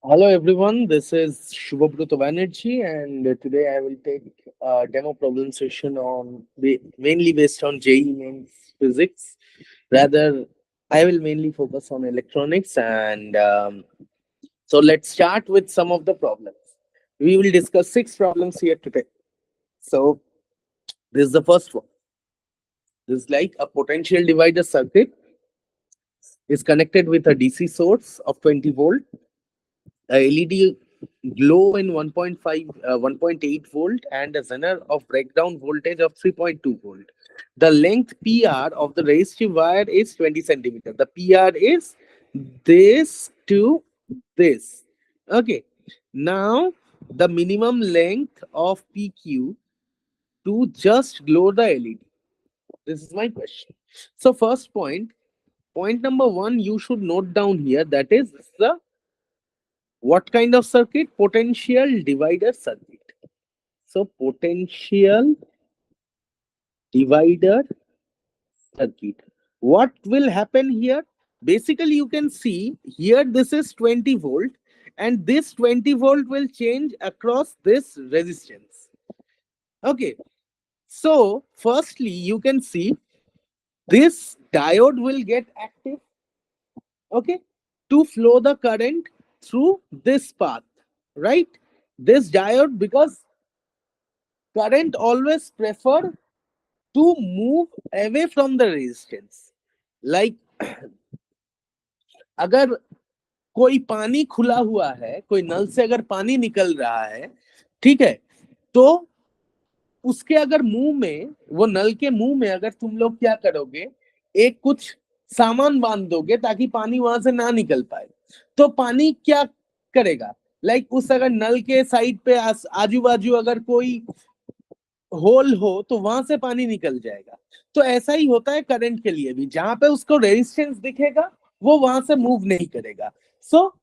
Hello everyone, this is Shubhabruta Banerjee, and today I will take a demo problem session on mainly based on JEE mains physics. Rather, I will mainly focus on electronics, and so let's start with some of the problems. We will discuss six problems here today. So this is the first one. This is like a potential divider circuit is connected with a DC source of 20 volt. A LED glow in 1.8 volt and a zener of breakdown voltage of 3.2 volt. The length PR of the resistive wire is 20 centimeter. The PR is this to this. Okay. Now the minimum length of PQ to just glow the LED. This is my question. So first point number one, you should note down here, that is the what kind of circuit? Potential divider circuit. So potential divider circuit. What will happen here? Basically, you can see here this is 20 volt and this 20 volt will change across this resistance. Okay. So firstly, you can see this diode will get active. Okay. To flow the current through this path. Right. This diode, because current always prefer to move away from the resistance. Like अगर कोई पानी खुला हुआ है, कोई नल से अगर पानी निकल रहा है, ठीक है, तो उसके अगर मुंह में, वो नल के मुंह में अगर तुम लोग क्या करोगे, एक कुछ सामान बांध दोगे ताकि पानी वहां से ना निकल पाए, तो पानी क्या करेगा? लाइक उस अगर नल के साइड पे आजू बाजू अगर कोई होल हो तो वहां से पानी निकल जाएगा। तो ऐसा ही होता है करंट के लिए भी, जहां पे उसको रेजिस्टेंस दिखेगा वो वहां से मूव नहीं करेगा। सो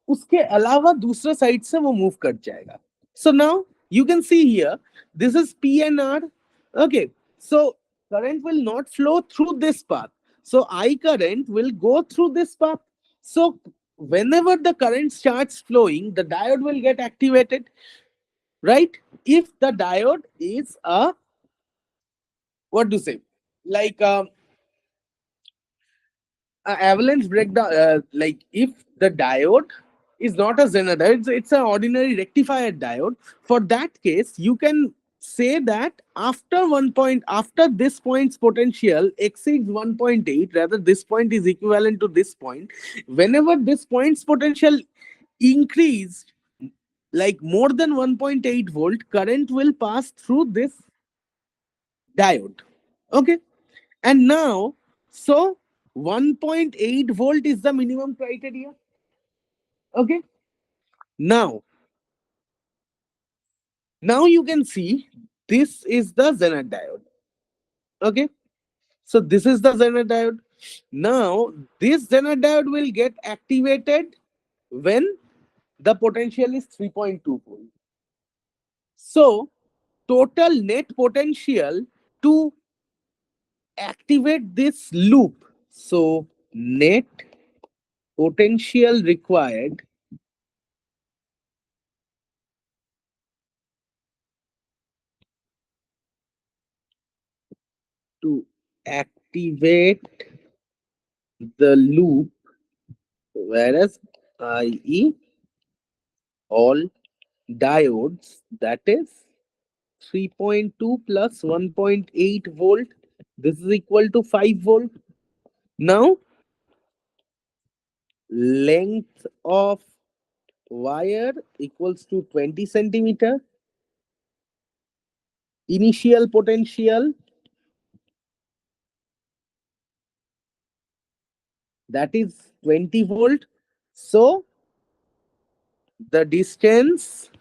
उसके अलावा दूसरे साइड से वो मूव कर जाएगा। So now you can see here, this is P and R. Okay, so current will not flow through this path, so I current will go through this path. So whenever the current starts flowing, the diode will get activated, right? If the diode is a, what to say, like avalanche breakdown, like if the diode is not a Zener diode, it's an ordinary rectifier diode. For that case, you can say that after after this point's potential exceeds 1.8, rather this point is equivalent to this point, whenever this point's potential increased like more than 1.8 volt, current will pass through this diode. Okay. And now, so 1.8 volt is the minimum criteria. Okay. Now, now you can see this is the Zener diode. Okay. So this is the Zener diode. Now, this Zener diode will get activated when the potential is 3.2 volt. So, total net potential to activate this loop. So, net potential required to activate the loop, whereas i.e. all diodes, that is 3.2 plus 1.8 volt, this is equal to 5 volt. Now length of wire equals to 20 centimeter, initial potential, that is 20 volt. So the distance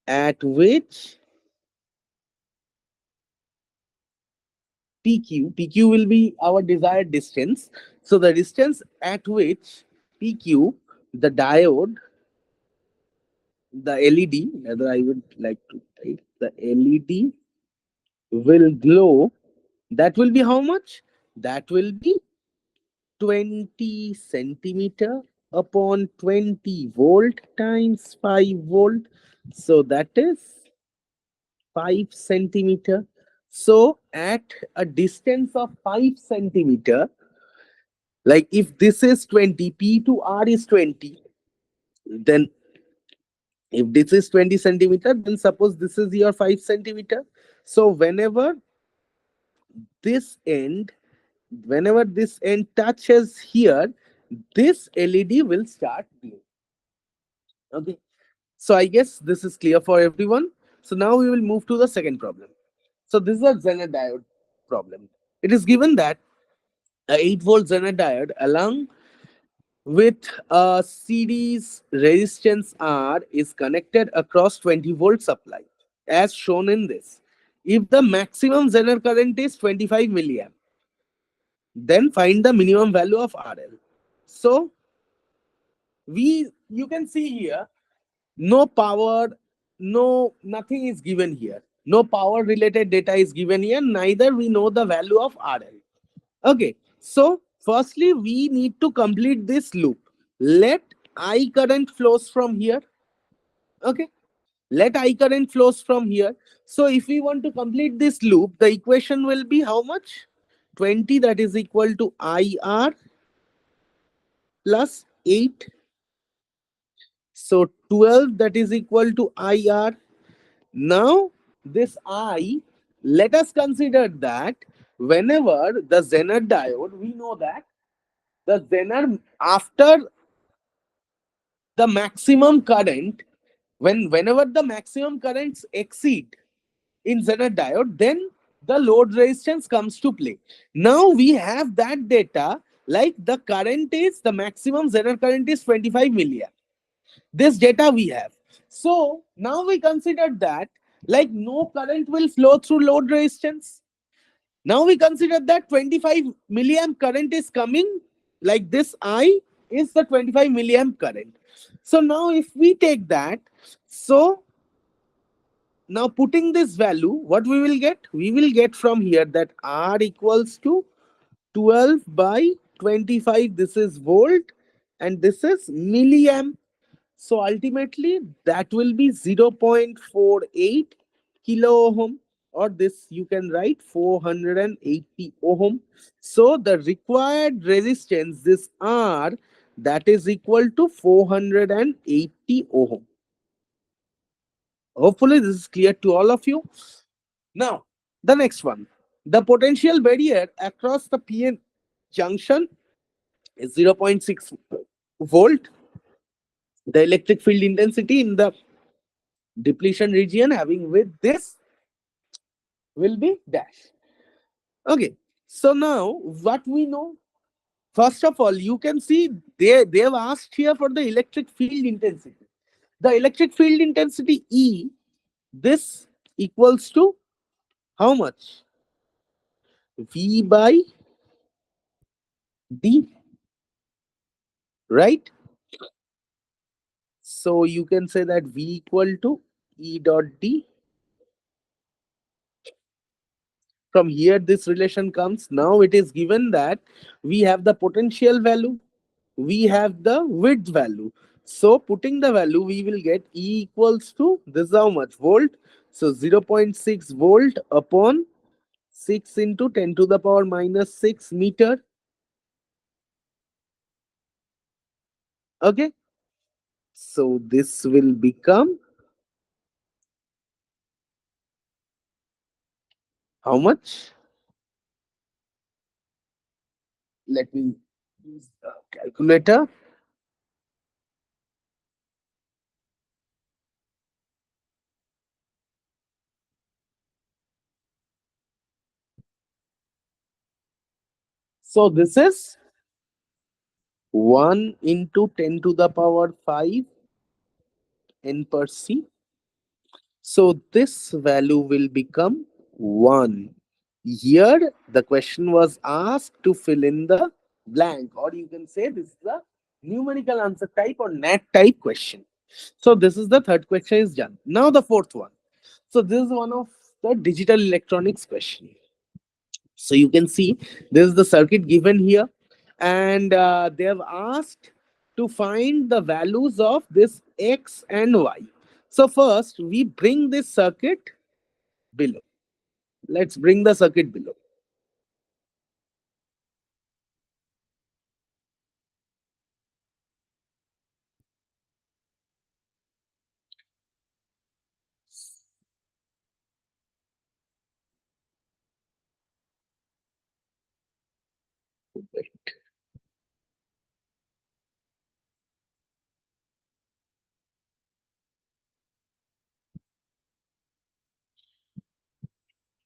at which PQ will be our desired distance. So the distance at which PQ, the diode, the LED, rather I would like to write the LED will glow, that will be how much? That will be 20 centimeter upon 20 volt times 5 volt. So that is 5 centimeter. So at a distance of 5 centimeter, like if this is 20, P to R is 20, then if this is 20 centimeter, then suppose this is your 5 centimeter. So this end, whenever this end touches here, this LED will start glowing. Okay. So I guess this is clear for everyone. So now we will move to the second problem. So this is a Zener diode problem. It is given that a 8-volt Zener diode along with a series resistance R is connected across 20-volt supply as shown in this. If the maximum Zener current is 25 milliamp, then find the minimum value of RL. So you can see here, no power, nothing is given here. No power related data is given here, neither we know the value of RL. Okay, so firstly we need to complete this loop. Let I current flows from here. Okay, let I current flows from here. So if we want to complete this loop, the equation will be how much? 20, that is equal to IR plus 8. So 12, that is equal to IR. Now this I, let us consider that whenever the Zener diode, we know that the Zener after the maximum current, whenever the maximum currents exceed in Zener diode, then the load resistance comes to play. Now we have that data, like the maximum Zener current is 25 milliamp. This data we have. So now we consider that like no current will flow through load resistance. Now we consider that 25 milliamp current is coming, like this I is the 25 milliamp current. So now if we take that, so now putting this value, what we will get? We will get from here that R equals to 12 by 25. This is volt and this is milliamp. So ultimately that will be 0.48 kilo ohm, or this you can write 480 ohm. So the required resistance, this R, that is equal to 480 ohm. Hopefully this is clear to all of you. Now, the next one. The potential barrier across the PN junction is 0.6 volt. The electric field intensity in the depletion region having with this will be dash. Okay. So now what we know, first of all, you can see they have asked here for the electric field intensity. The electric field intensity E, this equals to how much? V by D, right? So you can say that V equal to E dot D. From here, this relation comes. Now it is given that we have the potential value, we have the width value. So putting the value, we will get E equals to this is how much? Volt. So 0.6 volt upon 6 into 10 to the power minus 6 meter. Okay. So this will become how much? Let me use the calculator. So this is 1 into 10 to the power 5 n per c. So this value will become 1. Here the question was asked to fill in the blank, or you can say this is a numerical answer type or NAT type question. So this is the third question is done. Now the fourth one. So this is one of the digital electronics question. So you can see this is the circuit given here, and they have asked to find the values of this X and Y. So first we bring this circuit below. Let's bring the circuit below.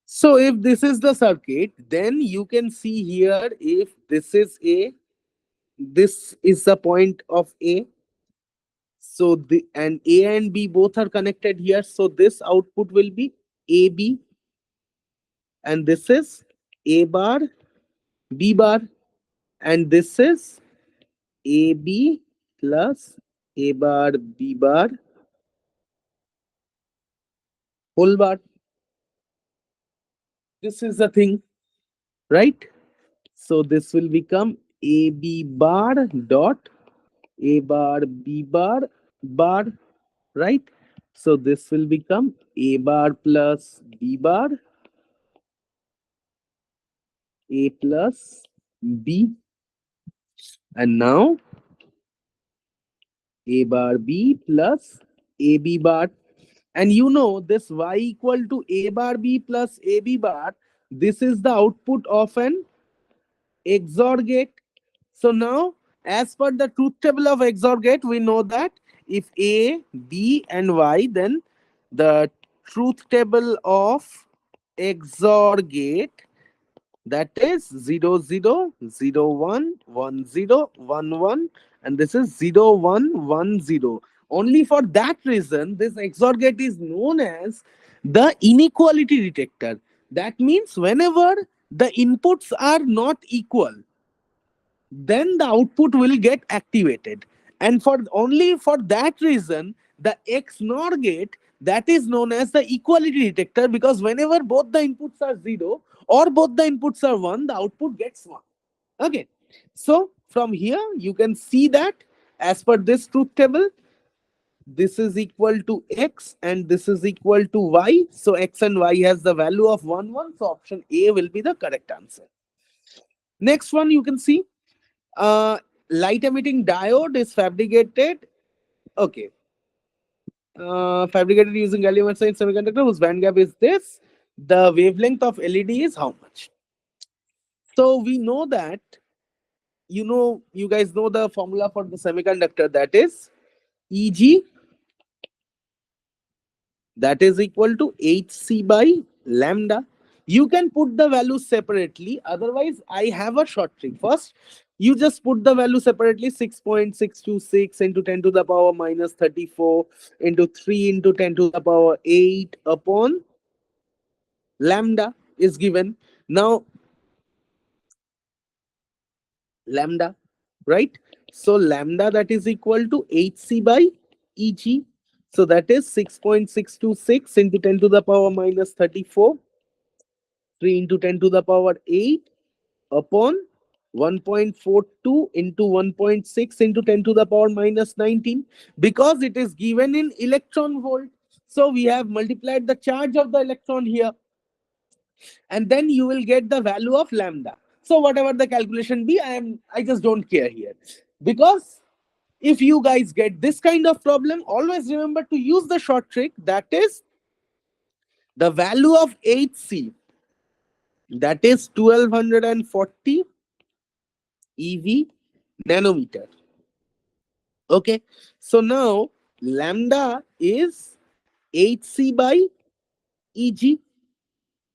So if this is the circuit, then you can see here, if this is A, this is the point of A. So the and A and B both are connected here. So this output will be AB, and this is A bar, B bar, and this is AB plus A bar, B bar, whole bar. This is the thing, right? So this will become AB bar dot A bar, B bar, bar, right? So this will become A bar plus B bar, A plus B, and now A bar B plus AB bar. And you know this Y equal to A bar B plus AB bar, this is the output of an XOR gate. So now, as per the truth table of XOR gate, we know that if A, B, and Y, then the truth table of XOR gate, that is 0 0 0 1 1 0 1 1, and this is 0 1 1 0. Only for that reason, this XOR gate is known as the inequality detector. That means whenever the inputs are not equal, then the output will get activated. And for only for that reason, the XNOR gate, that is known as the equality detector, because whenever both the inputs are 0 or both the inputs are 1, the output gets 1. Okay. So from here, you can see that as per this truth table, this is equal to X and this is equal to Y. So X and Y has the value of 1, 1. So option A will be the correct answer. Next one, you can see uh, light emitting diode is fabricated. Okay. Fabricated using gallium arsenide semiconductor whose band gap is this. The wavelength of LED is how much? So we know that, you guys know the formula for the semiconductor, that is EG, that is equal to HC by lambda. You can put the values separately. Otherwise, I have a short trick. First, you just put the value separately. 6.626 into 10 to the power minus 34 into 3 into 10 to the power 8 upon lambda is given. Now, lambda, right? So, lambda, that is equal to HC by EG. So, that is 6.626 into 10 to the power minus 34, 3 into 10 to the power 8 upon 1.42 into 1.6 into 10 to the power minus 19, because it is given in electron volt. So we have multiplied the charge of the electron here, and then you will get the value of lambda. So whatever the calculation be, I just don't care here, because if you guys get this kind of problem, always remember to use the short trick, that is the value of HC, that is 1240 EV nanometer. Okay. So now lambda is HC by EG.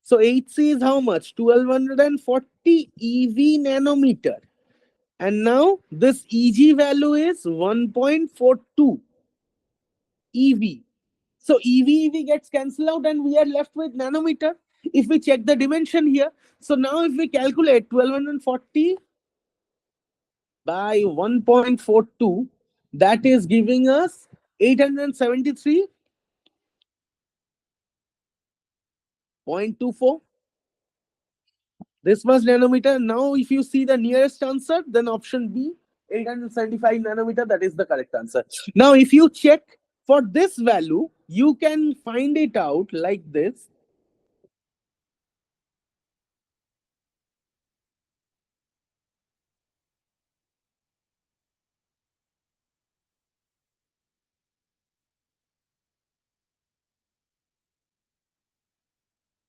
So HC is how much? 1240 EV nanometer. And now this EG value is 1.42 EV. So EV gets cancelled out and we are left with nanometer. If we check the dimension here, so now if we calculate 1240 by 1.42, that is giving us 873.24. This much nanometer. Now, if you see the nearest answer, then option B, 875 nanometer, that is the correct answer. Now, if you check for this value, you can find it out like this.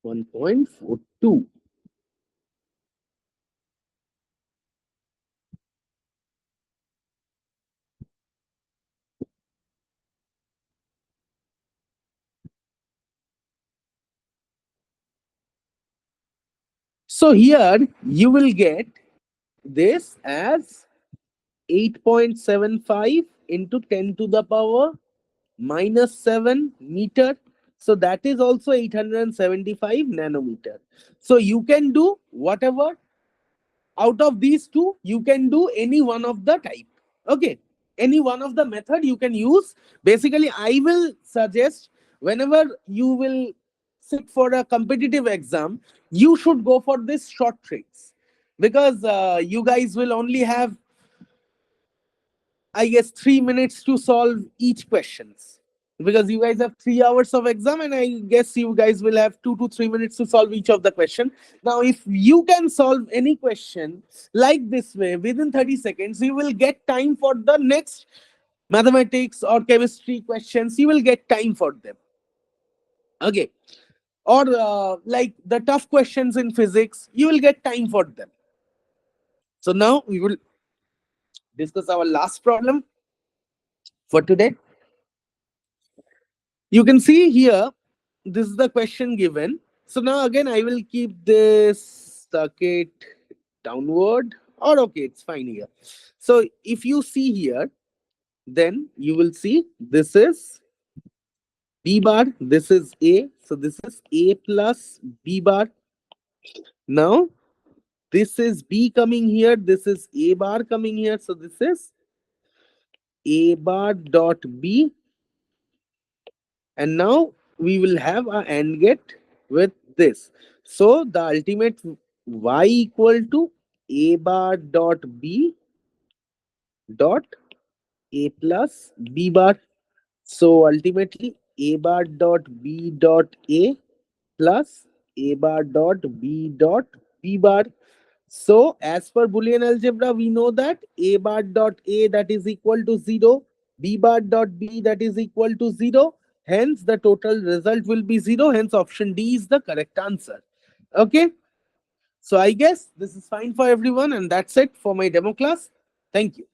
1.42. So here you will get this as 8.75 into 10 to the power minus 7 meter. So that is also 875 nanometer. So you can do whatever out of these two, you can do any one of the type. Okay, any one of the method you can use. Basically, I will suggest whenever you will sit for a competitive exam, you should go for this short tricks, because you guys will only have, I guess, 3 minutes to solve each questions, because you guys have 3 hours of exam, and I guess you guys will have 2 to 3 minutes to solve each of the question. Now, if you can solve any question like this way within 30 seconds, you will get time for the next mathematics or chemistry questions. You will get time for them. Okay. Or like the tough questions in physics, you will get time for them. So now we will discuss our last problem for today. You can see here, this is the question given. So now again, I will keep this circuit downward, or okay, it's fine here. So if you see here, then you will see this is B bar, this is A. So this is A plus B bar. Now this is B coming here, this is A bar coming here. So this is A bar dot B. And now we will have a AND gate with this. So the ultimate y equal to A bar dot B dot A plus B bar. So ultimately A bar dot B dot A plus A bar dot B dot B bar. So as per Boolean algebra, we know that A bar dot A, that is equal to 0, B bar dot B, that is equal to 0. Hence the total result will be 0. Hence option D is the correct answer. Okay. So I guess this is fine for everyone, and that's it for my demo class. Thank you.